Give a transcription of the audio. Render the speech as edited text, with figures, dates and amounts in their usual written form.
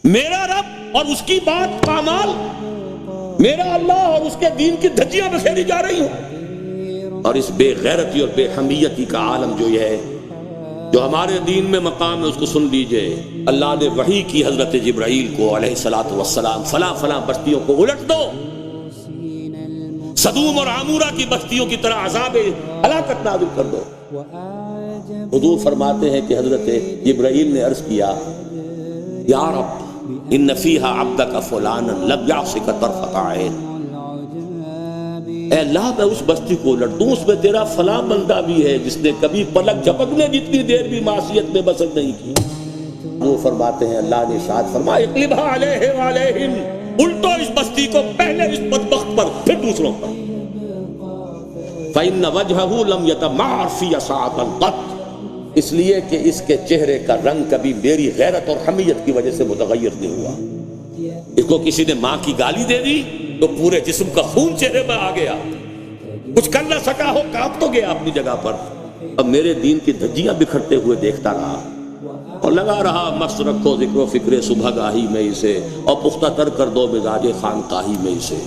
میرا رب اور اس کی بات پامال، میرا اللہ اور اس کے دین کی دھجیاں بکھیری جا رہی ہوں، اور اس بے غیرتی اور بے حمیتی کا عالم جو یہ ہے، جو ہمارے دین میں مقام ہے، اس کو سن لیجئے۔ اللہ نے وحی کی حضرت جبرائیل کو علیہ الصلوۃ والسلام، فلاں فلاں بستیوں کو الٹ دو، سدوم اور عمورہ کی بستیوں کی طرح عذاب ہلاکت نازل کر دو۔ حضور فرماتے ہیں کہ حضرت جبرائیل نے عرض کیا، یا رب ان فیہا عبدک فلانا لم یعصک طرفۃ عین، اے اللہ میں اس بستی کو الٹ دوں، اس میں تیرا فلاں بندہ بھی ہے جس نے کبھی پلک جھپکنے جتنی دیر بھی معصیت میں بسر نہیں کی۔ وہ فرماتے ہیں اللہ نے ارشاد فرمایا، اقلبھا علیہ وعلیہم، الٹو اس بستی کو، پہلے اس بدبخت پر پھر دوسروں پر۔ فإن وجہہ لم یتمعر فی ساعۃ قط، اس لیے کہ اس کے چہرے کا رنگ کبھی میری غیرت اور حمیت کی وجہ سے متغیر نہیں ہوا۔ اس کو کسی نے ماں کی گالی دے دی تو پورے جسم کا خون چہرے میں آ گیا، کچھ کر نہ سکا ہو، کانپ تو گیا اپنی جگہ پر۔ اب میرے دین کی دھجیاں بکھرتے ہوئے دیکھتا رہا اور لگا رہا، مست رکھو ذکر و فکر صبح گاہی میں اسے، اور پختہ تر کر دو مزاج خانقاہی میں اسے۔